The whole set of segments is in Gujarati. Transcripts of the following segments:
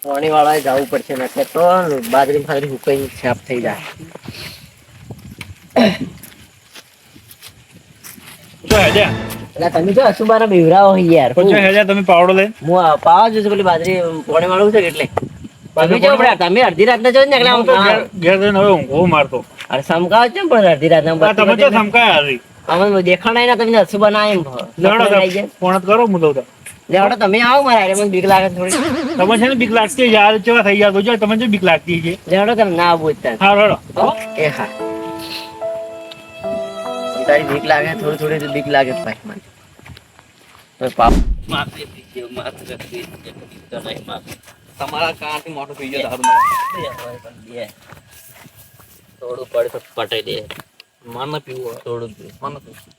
પાણી વાળા જવું પડશે ને તો બાજરી ફાજરી હુકાઈ સાફ થઈ જાય. એટલે તમે તો અસુબાના બીવરાઓ યાર. તમે પાવડો લઈ હું પાવા છું પેલી બાજરી પાણી વાળું છે એટલે તમે અડધી રાત ના જો ને ઘેર જઈને હવે ઊંઘો મારતો. અરે સમકાવ છે પણ અડધી રાત ના તમે તો સમકાયા હતી. અમે દેખાણાય ના તમે અસુબા ના એમ ફોન કરો હું તો લેવડો તમે આવો મારા મને બીક લાગે થોડી. તમે છે ને બીક લાગતી યાર કેવા થઈ ગયા જો તમે જે બીક લાગતી છે. લેવડો તમે ના બોલતા. હા રેડો. એ હા તારી બીક લાગે થોડી થોડી તો બીક લાગે ભાઈ મને. તો પાપ માથે પીજો માથે રાખી તો નહીં માથે તમારા કાંથી મોટો પીજો દારૂ મારે થોડું પડે તો પટાઈ દે. માર ના પીવું થોડું પીવું માર ના પીવું.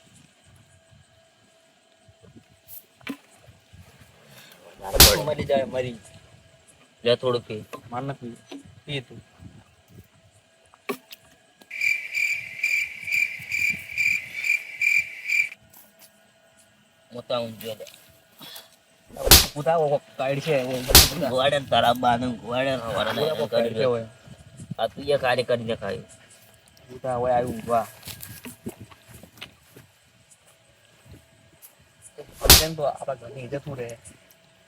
મરી જાય મરી લે થોડું પી માર ના પીવું પી તું. મોટા ઊંજો દે પુતા કાઢ છે ગોવાડે તારા બાને ગોવાડે હવારે કાઢી લે હોય. આ તું એ કાર્ય કરીને ખાય પુતા હોય આવ્યું ઊંઘવા. તો આપણા ઘરની ઇજ્જત શું રહે.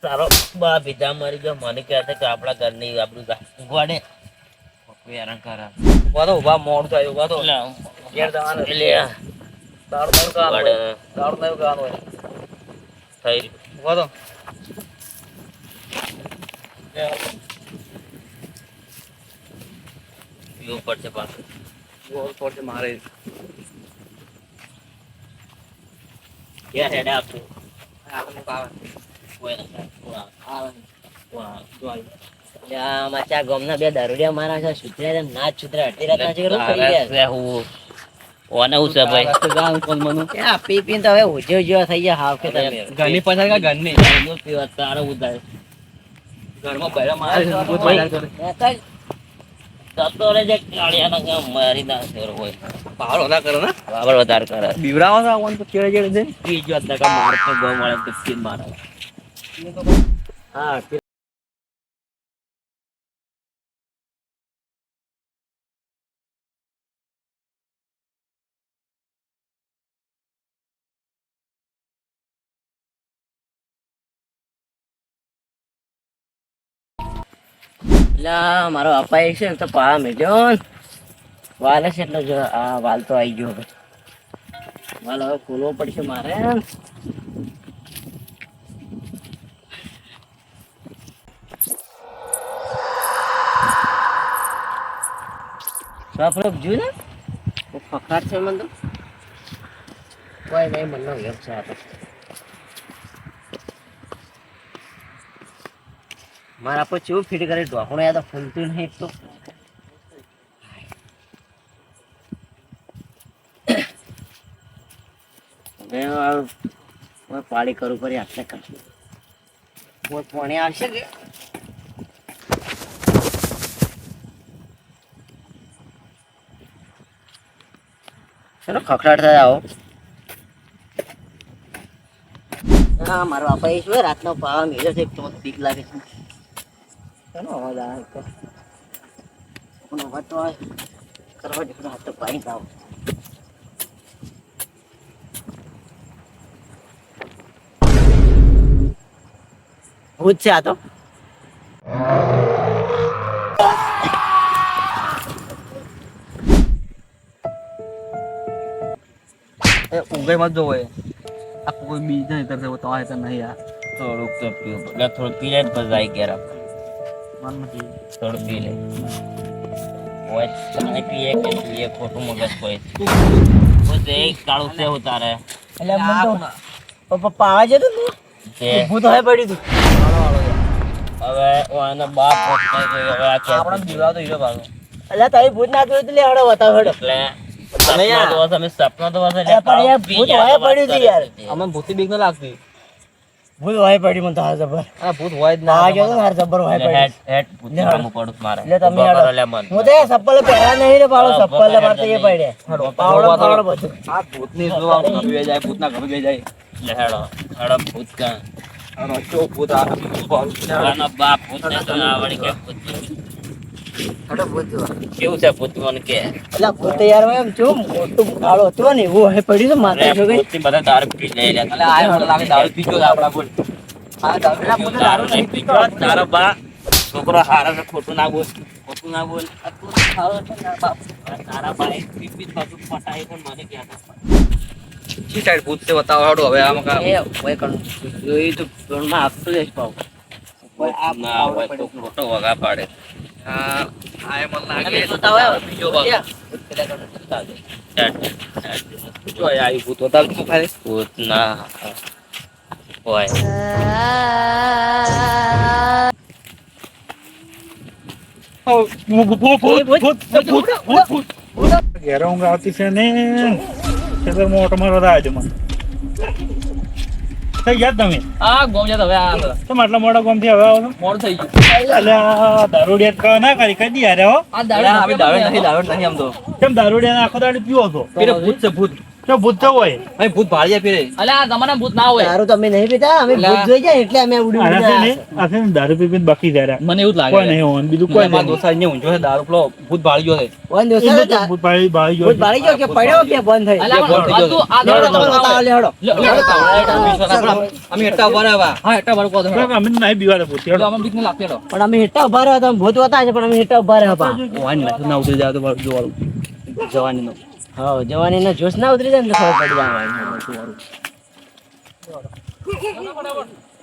તારો બા પીધા મરી ગયો મને કહે કે આપણા ઘરની આપણું ગોવાડે હેરાન કરા વાતો ઉભા મોડું થયું વાતો ઘેર જવાનું એટલે દારૂ દારૂ કરવાનું દારૂ દારૂ કરવાનું હોય થઈ વાતો પીવું પડશે પાછું પીવું પડશે મારે. ક્યાં હેડે આપતું ગમના બે દારૂડિયા મારા છે સુધરે ના સુધરે અડધી રાત ના છે પી પીને તો હવે ઉજ્યો જેવા થઈ ગયા હાવ કે તમે ઘરની પસાર ઘરની પીવા તારો ઉધાર ઘરમાં પહેલા મારે તતો રે જે કાળિયાના ગામ મારી ના શેર હોય પાવર વધારે કરે ને પાવર વધારે કરે બીવરાવો છે ઓન તો ચેડે ચેડે દે પી જો તક માર તો ગો મળે તો સ્કીન મારે. હા એટલે મારો અપાય છે તો પા મેજો વાલે છે એટલે જો આ વાલ તો આવી ગયો હવે વાલ હવે ખોલવો પડશે મારે. સાફ જોયું ને ફખાર છે મને તો કોઈ નહીં મને વેબ છે આ તો મારા પર ચેવું ફીટ કરે ઢોકણું યાદ ફૂલતું નહીં તો પાડી કરું કરી આટલે કર પાણી આવશે કે ચલો ખખડાટ થાય આવો. હા મારો બાપા એ શું રાતનો પાવા મેળ્યો છે તો બીક લાગે છે. ચાલો અવાજ આવે તો પણ અવાજ તો આવે કરવા જેટલો હાથ તો પાણી આવો ભૂત છે આ તો. ઊંઘાઈ મત જો હોય આ કોઈ બીજ નહીં કરશે તો આ નહીં યાર થોડુંક તો પીવું એટલે થોડું પી લે પછી આવી ગયા મન નથી થોડું પી લે ઓય પાણી પીએ કે પીએ ખોટું મગજ કોઈ તો એક કાળું છે ઉતારે એટલે મને તો પપ્પા આવે છે તું ભૂત હોય પડ્યું તું હવે ઓને બાપ પોતાઈ ગયો હવે આ કે આપણે દીવા તો હીરો ભાગો એટલે તારી ભૂત ના જોયું એટલે હડો બતાવ હડો એટલે સપના તો હશે પણ યાર ભૂત હોય પડ્યું છે યાર અમને ભૂતી બીક ન લાગતી ભૂત હોય પડી મને તો આ જબર આ ભૂત હોય જ ના આ જો હાર જબર હોય પડી હેડ પૂછવાનું પડું મારે એટલે તમે હું તો ચપ્પલ પહેરા નહીં રે પાડો ચપ્પલ લે મારતો એ પડે પાવડો પાવડો બધું આ ભૂતની જો આમ ઘરે જાય ભૂતના ઘરે જાય લે હેડો હેડો ભૂત કા આનો બાપ ભૂત ને તો આવડે કે ભૂત કેવું છે ભૂત મને કે એટલે પોતે યાર એમ જો મોટું કાળો હતો ને એવું હે પડ્યું છે માથે જો ગઈ ભૂતથી બધા દારૂ પી લે લે. એટલે આ મને લાગે દારૂ પીજો છે આપણા બોલ આ દારૂ દારૂ નહીં પીતો તારો બા છોકરો હારો ને ખોટું ના બોલ આ તું હારો છે ને બાપ તારા બા એક પી પાછું પટાઈ પણ મને કહેતા કી સાઈડ ભૂત છે બતાવો હાડો હવે આમાં કા એ ઓય કણ જોઈ તો ઘરમાં આપતો જઈશ પાવ ના હોય તો ખોટો વગા પાડે આ આ મને લાગે તમે જોતા હોય બીજો ભાગ જો આ ભૂત બતાવ તું ખાલી ભૂત ના હોય ઘેર ઊંઘ આવતી છે ને ખેતરમાં ઓટો મારવા આવ્યો મને થઈ ગયા તમે આ ગોમ જતો હવે આ તમે આટલા મોટા ગામથી હવે આવો છો મોડ થઈ ગયું અલ્યા દારૂડિયા કહો ના કરી કદી યાર હો આ દારૂ નહીં આમ તો કેમ દારૂડિયા આખો દાડી પીવો છો પેલો ભૂત છે ભૂત તો ભૂત તો હોય ભાઈ ભૂત ભાળ્યા ફેરે અલે આ તમારા ભૂત ના હોય દારૂ તો અમે નહીં પીતા અમે ભૂત જોઈ જાય એટલે અમે ઉડી આના છે ને ઉડી આ છે ને દારૂ પી પીને બાકી જાય મને એવું જ લાગે કોઈ નહીં હોવાનું બીજું કોઈ મારા નહીં દોસ્ત અહીંયા ઊંઝો છે દારૂ પેલો ભૂત ભાળી ગયો છે ઓન દોસ્ત એમને તો ભૂત બાળી ગયો ભૂત બાળી ગયો કે પડ્યો કે બંધ થઈ અલા ભૂત થઈ ગયો. આ લેવડો તમારો બતાવો લેવડો અમે હેઠા ઉભા રહ્યા હા હેઠા ભર કહો તો અમે નહીં બીવાડે ભૂત તો અમે બીક ને લાગતી હેડો પણ અમે હેઠા ઉભા રહ્યા હતા ભૂત હતા છે પણ અમે હેઠા ઉભા રહ્યા પા વાન ના ઉતરી જાય તો જોવાનું જવાની નો હા જવાની ના જોશ ના ઉતરી જાય ને તો ખબર પડી જાય